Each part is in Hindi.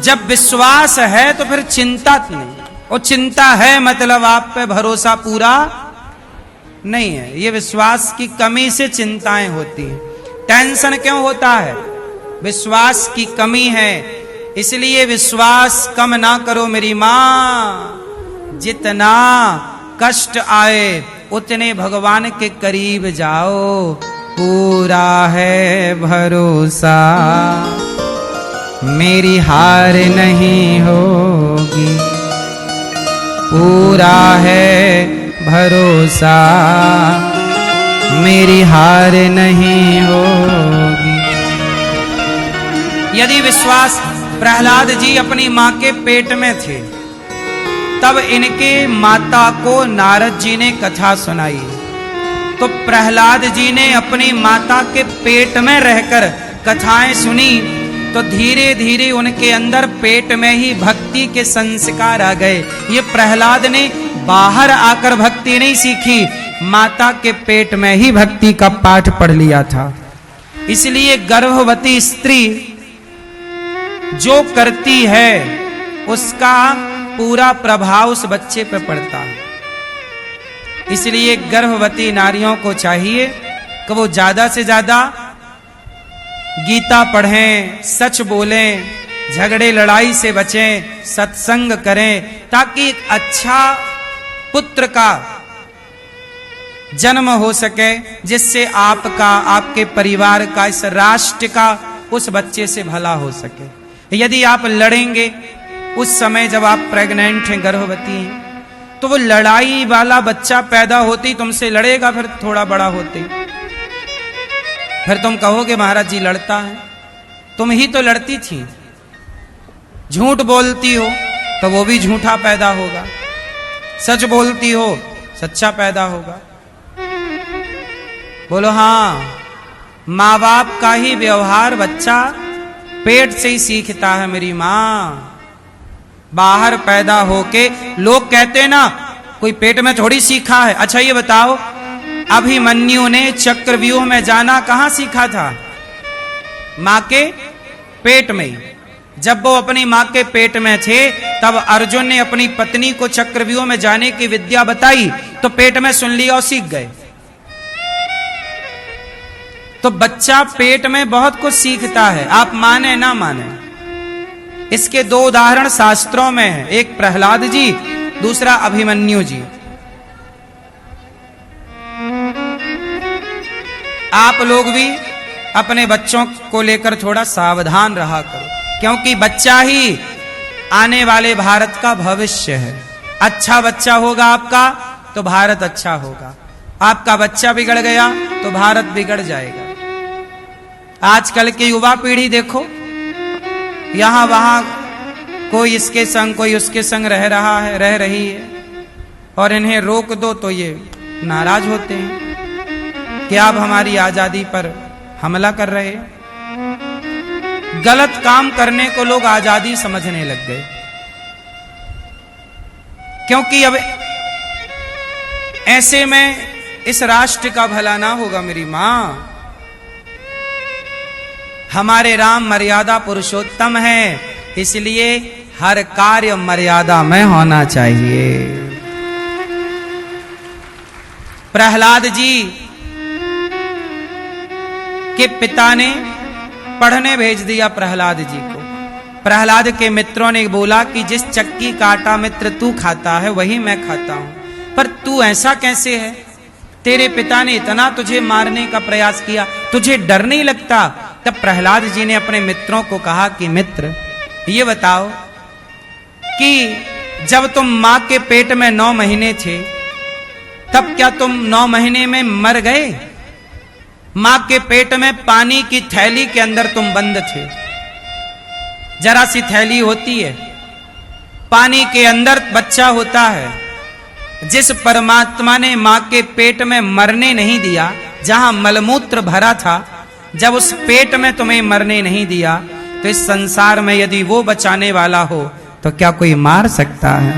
जब विश्वास है तो फिर चिंता नहीं, और चिंता है मतलब आप पे भरोसा पूरा नहीं है। ये विश्वास की कमी से चिंताएं होती हैं। टेंशन क्यों होता है? विश्वास की कमी है। इसलिए विश्वास कम ना करो मेरी मां। जितना कष्ट आए उतने भगवान के करीब जाओ। पूरा है भरोसा मेरी हार नहीं होगी। पूरा है भरोसा मेरी हार नहीं होगी। यदि विश्वास, प्रहलाद जी अपनी मां के पेट में थे, तब इनके माता को नारद जी ने कथा सुनाई। तो प्रहलाद जी ने अपनी माता के पेट में रहकर कथाएं सुनी, तो धीरे धीरे उनके अंदर पेट में ही भक्ति के संस्कार आ गए। ये प्रहलाद ने बाहर आकर भक्ति नहीं सीखी, माता के पेट में ही भक्ति का पाठ पढ़ लिया था। इसलिए गर्भवती स्त्री जो करती है उसका पूरा प्रभाव उस बच्चे पर पड़ता है। इसलिए गर्भवती नारियों को चाहिए कि वो ज्यादा से ज्यादा गीता पढ़ें, सच बोलें, झगड़े लड़ाई से बचें, सत्संग करें, ताकि एक अच्छा पुत्र का जन्म हो सके, जिससे आपका, आपके परिवार का, इस राष्ट्र का उस बच्चे से भला हो सके। यदि आप लड़ेंगे उस समय जब आप प्रेग्नेंट हैं, गर्भवती हैं, तो वो लड़ाई वाला बच्चा पैदा होती तुमसे लड़ेगा, फिर थोड़ा बड़ा होते फिर तुम कहोगे महाराज जी लड़ता है, तुम ही तो लड़ती थी। झूठ बोलती हो तो वो भी झूठा पैदा होगा, सच बोलती हो सच्चा पैदा होगा। बोलो हाँ, माँ बाप का ही व्यवहार बच्चा पेट से ही सीखता है मेरी माँ। बाहर पैदा होके लोग कहते ना कोई पेट में थोड़ी सीखा है। अच्छा ये बताओ, अभिमन्यु ने चक्रव्यूह में जाना कहां सीखा था? मां के पेट में। जब वो अपनी मां के पेट में थे तब अर्जुन ने अपनी पत्नी को चक्रव्यूह में जाने की विद्या बताई, तो पेट में सुन लिया और सीख गए। तो बच्चा पेट में बहुत कुछ सीखता है, आप माने ना माने। इसके दो उदाहरण शास्त्रों में है, एक प्रहलाद जी, दूसरा अभिमन्यु जी। आप लोग भी अपने बच्चों को लेकर थोड़ा सावधान रहा करो, क्योंकि बच्चा ही आने वाले भारत का भविष्य है। अच्छा बच्चा होगा आपका तो भारत अच्छा होगा, आपका बच्चा बिगड़ गया तो भारत बिगड़ जाएगा। आजकल की युवा पीढ़ी देखो, यहां वहां कोई इसके संग कोई उसके संग रह रही है, और इन्हें रोक दो तो ये नाराज होते हैं कि आप हमारी आजादी पर हमला कर रहे हैं। गलत काम करने को लोग आजादी समझने लग गए, क्योंकि अब ऐसे में इस राष्ट्र का भला ना होगा मेरी मां। हमारे राम मर्यादा पुरुषोत्तम है, इसलिए हर कार्य मर्यादा में होना चाहिए। प्रहलाद जी के पिता ने पढ़ने भेज दिया प्रहलाद जी को। प्रहलाद के मित्रों ने बोला कि जिस चक्की का आटा मित्र तू खाता है वही मैं खाता हूं, पर तू ऐसा कैसे है? तेरे पिता ने इतना तुझे मारने का प्रयास किया, तुझे डर नहीं लगता? तब प्रहलाद जी ने अपने मित्रों को कहा कि मित्र ये बताओ कि जब तुम मां के पेट में 9 महीने थे, तब क्या तुम 9 महीने में मर गए? मां के पेट में पानी की थैली के अंदर तुम बंद थे। जरा सी थैली होती है, पानी के अंदर बच्चा होता है। जिस परमात्मा ने मां के पेट में मरने नहीं दिया, जहां मलमूत्र भरा था, जब उस पेट में तुम्हें मरने नहीं दिया, तो इस संसार में यदि वो बचाने वाला हो तो क्या कोई मार सकता है?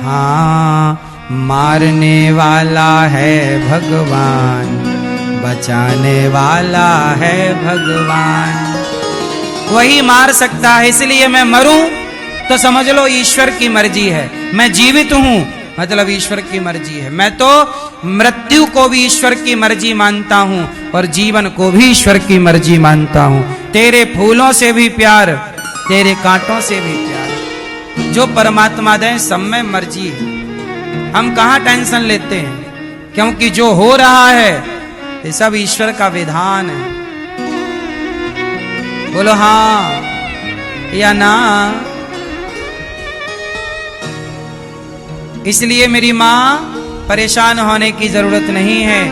हाँ, मारने वाला है भगवान, बचाने वाला है भगवान, वही मार सकता है। इसलिए मैं मरूं तो समझ लो ईश्वर की मर्जी है, मैं जीवित हूं मतलब ईश्वर की मर्जी है। मैं तो मृत्यु को भी ईश्वर की मर्जी मानता हूं और जीवन को भी ईश्वर की मर्जी मानता हूं। तेरे फूलों से भी प्यार, तेरे कांटों से भी प्यार, जो परमात्मा दे सब में मर्जी है। हम कहां टेंशन लेते हैं, क्योंकि जो हो रहा है ये सब ईश्वर का विधान है। बोलो हाँ या ना। इसलिए मेरी मां परेशान होने की जरूरत नहीं है,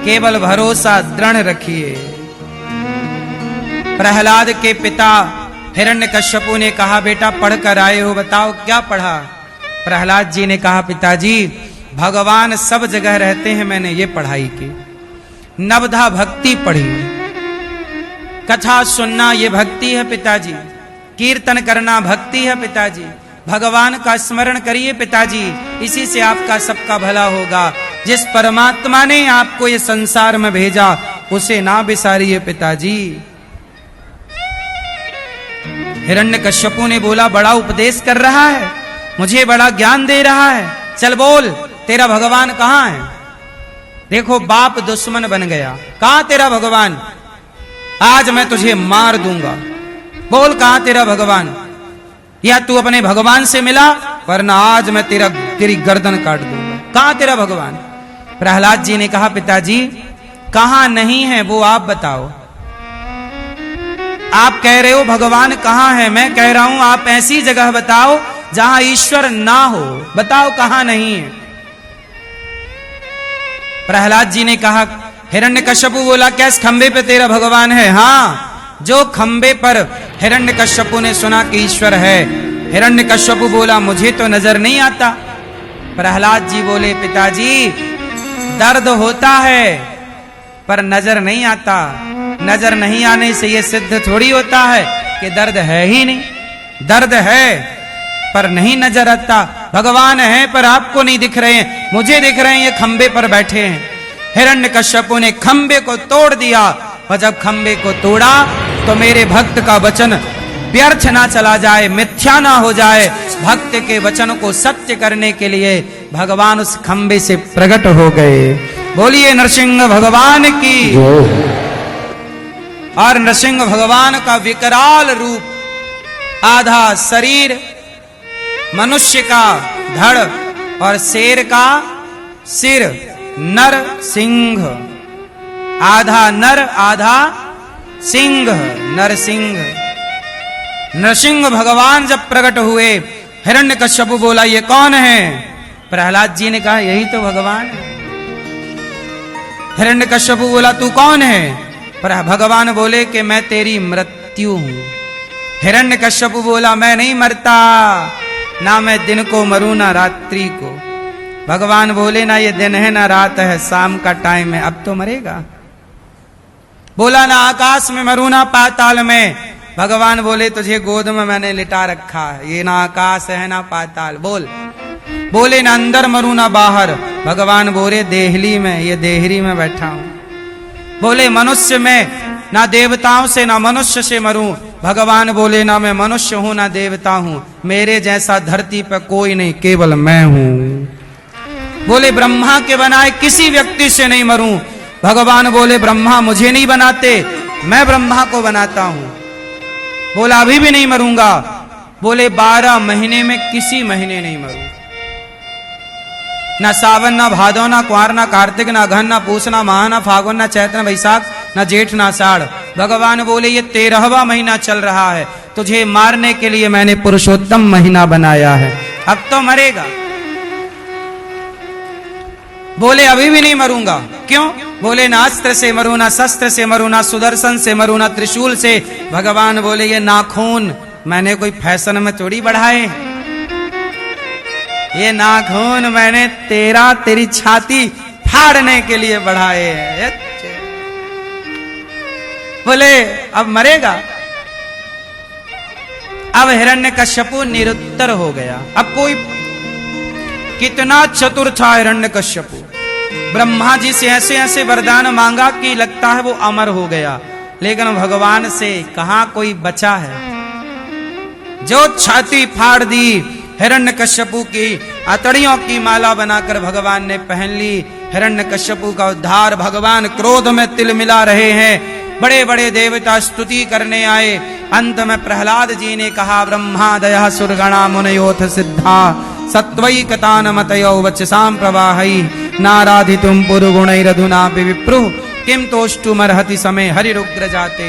केवल भरोसा दृढ़ रखिए। प्रहलाद के पिता हिरण्यकश्यपु ने कहा, बेटा पढ़ कर आए हो, बताओ क्या पढ़ा। प्रहलाद जी ने कहा, पिताजी भगवान सब जगह रहते हैं, मैंने ये पढ़ाई की। नवधा भक्ति पढ़ी, कथा सुनना ये भक्ति है पिताजी, कीर्तन करना भक्ति है पिताजी, भगवान का स्मरण करिए पिताजी, इसी से आपका सबका भला होगा। जिस परमात्मा ने आपको ये संसार में भेजा उसे ना बिसारिए पिताजी। हिरण्यकश्यपु ने बोला, बड़ा उपदेश कर रहा है, मुझे बड़ा ज्ञान दे रहा है, चल बोल तेरा भगवान कहां है। देखो बाप दुश्मन बन गया, कहां तेरा भगवान, आज मैं तुझे मार दूंगा, बोल कहां तेरा भगवान, या तू अपने भगवान से मिला वरना आज मैं तेरी गर्दन काट दूंगा, कहां तेरा भगवान। प्रहलाद जी ने कहा, पिताजी कहां नहीं है वो आप बताओ। आप कह रहे हो भगवान कहां है, मैं कह रहा हूं आप ऐसी जगह बताओ जहां ईश्वर ना हो, बताओ कहां नहीं है। प्रहलाद जी ने कहा, हिरण्यकश्यपु बोला, क्या इस खंबे पे तेरा भगवान है। हाँ, जो खंबे पर हिरण्यकश्यपु ने सुना कि ईश्वर है, हिरण्यकश्यपु बोला, मुझे तो नजर नहीं आता। प्रहलाद जी बोले, पिताजी दर्द होता है पर नजर नहीं आता, नजर नहीं आने से यह सिद्ध थोड़ी होता है कि दर्द है ही नहीं, दर्द है पर नहीं नजर आता। भगवान है पर आपको नहीं दिख रहे हैं, मुझे दिख रहे हैं, ये खंबे पर बैठे हैं। हिरण्यकश्यपु ने खंबे को तोड़ दिया, और जब खंबे को तोड़ा तो मेरे भक्त का वचन व्यर्थ ना चला जाए, मिथ्या ना हो जाए, भक्त के वचन को सत्य करने के लिए भगवान उस खंबे से प्रकट हो गए। बोलिए नरसिंह भगवान की। और नरसिंह भगवान का विकराल रूप, आधा शरीर मनुष्य का धड़ और शेर का सिर, नर सिंह, आधा नर आधा सिंह, नरसिंह। नरसिंह भगवान जब प्रकट हुए, हिरण्यकश्यपु बोला, ये कौन है। प्रहलाद जी ने कहा, यही तो भगवान है। हिरण्यकश्यपु बोला, तू कौन है। भगवान बोले कि मैं तेरी मृत्यु हूं। हिरण्यकश्यपु बोला, मैं नहीं मरता, ना मैं दिन को मरूं ना रात्रि को। भगवान बोले, ना ये दिन है ना रात है, शाम का टाइम है, अब तो मरेगा। बोला, ना आकाश में मरूं ना पाताल में। भगवान बोले, तुझे गोद में मैंने लिटा रखा है, ये ना आकाश है ना पाताल, बोल। बोले, ना अंदर मरूं ना बाहर। भगवान बोले, देहली में, ये देहरी में बैठा हूं। बोले, मनुष्य में, ना देवताओं से ना मनुष्य से मरूं। भगवान बोले, ना मैं मनुष्य हूं ना देवता हूं, मेरे जैसा धरती पर कोई नहीं, केवल मैं हूं। बोले, ब्रह्मा के बनाए किसी व्यक्ति से नहीं मरूं। भगवान बोले, ब्रह्मा मुझे नहीं बनाते, मैं ब्रह्मा को बनाता हूं। बोला, अभी भी नहीं मरूंगा। बोले, 12 महीने में किसी महीने नहीं मरूं, ना सावन ना भादो ना कुंवर ना कार्तिक ना अघन ना पूस ना माह ना फागुन ना चैत्र ना वैशाख ना जेठ ना आषाढ़। भगवान बोले, ये 13वां महीना चल रहा है, तुझे मारने के लिए मैंने पुरुषोत्तम महीना बनाया है, अब तो मरेगा। बोले, अभी भी नहीं मरूंगा। क्यों। बोले, ना अस्त्र से मरूं ना शस्त्र से मरूं ना सुदर्शन से मरूं ना त्रिशूल से। भगवान बोले, ये नाखून मैंने कोई फैशन में थोड़ी बढ़ाए, ये नाखून मैंने तेरी छाती फाड़ने के लिए बढ़ाए हैं। बोले, अब मरेगा। अब हिरण्यकश्यपु निरुत्तर हो गया। अब कोई कितना चतुर था हिरण्यकश्यपु, ब्रह्मा जी से ऐसे ऐसे वरदान मांगा कि लगता है वो अमर हो गया, लेकिन भगवान से कहां कोई बचा है। जो छाती फाड़ दी, हिरण्यकश्यपु की अतड़ियों की माला बनाकर भगवान ने पहन ली। हिरण्यकश्यपु का उद्धार, भगवान क्रोध में तिलमिला रहे हैं। बड़े बड़े देवता स्तुति करने आए। अंत में प्रहलाद जी ने कहा, ब्रह्मा दया सुरगणा मुनयोथ सिद्धा सत्वैकतान मतयो वचसाम प्रवाहै नाराधितुम पुरुगुणैरधुना विप्रुः किम तोष्टुमर्हति समय हरिरुग्र जाते।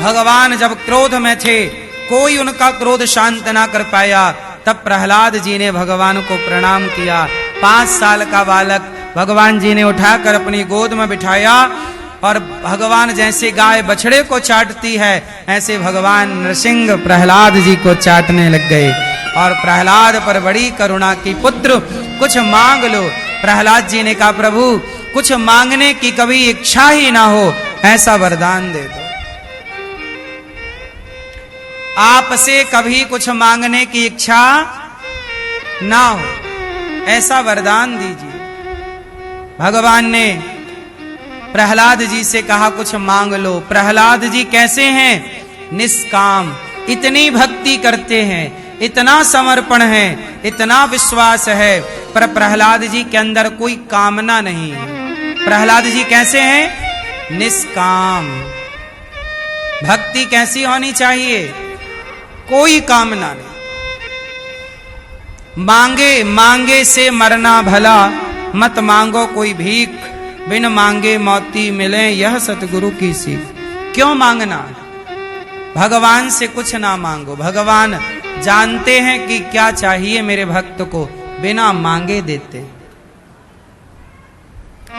भगवान जब क्रोध में थे, कोई उनका क्रोध शांत ना कर पाया। तब प्रहलाद जी ने भगवान को प्रणाम किया। 5 साल का बालक भगवान जी ने उठाकर अपनी गोद में बिठाया और भगवान जैसे गाय बछड़े को चाटती है, ऐसे भगवान नृसिंह प्रहलाद जी को चाटने लग गए। और प्रहलाद पर बड़ी करुणा की, पुत्र कुछ मांग लो। प्रहलाद जी ने कहा, प्रभु कुछ मांगने की कभी इच्छा ही ना हो, ऐसा वरदान दे दो। आपसे कभी कुछ मांगने की इच्छा ना हो, ऐसा वरदान दीजिए। भगवान ने प्रहलाद जी से कहा, कुछ मांग लो। प्रहलाद जी कैसे हैं? निष्काम, इतनी भक्ति करते हैं, इतना समर्पण है, इतना विश्वास है, पर प्रहलाद जी के अंदर कोई कामना नहीं है। प्रहलाद जी कैसे हैं? निष्काम। भक्ति कैसी होनी चाहिए? कोई कामना नहीं। मांगे मांगे से मरना भला, मत मांगो कोई भीख, बिन मांगे मोती मिले यह सतगुरु की सीख। क्यों मांगना? भगवान से कुछ ना मांगो। भगवान जानते हैं कि क्या चाहिए मेरे भक्त को, बिना मांगे देते।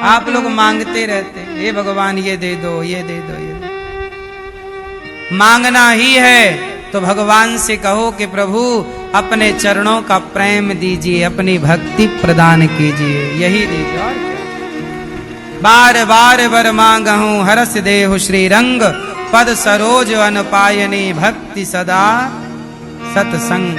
आप लोग मांगते रहते, हे भगवान ये दे दो, ये दे दो, ये दे दो। मांगना ही है तो भगवान से कहो कि प्रभु अपने चरणों का प्रेम दीजिए, अपनी भक्ति प्रदान कीजिए, यही दीजिए और क्या। बार बार वर मांगहूं हरस देहु श्री रंग, पद सरोज अनपायनी भक्ति सदा सतसंग।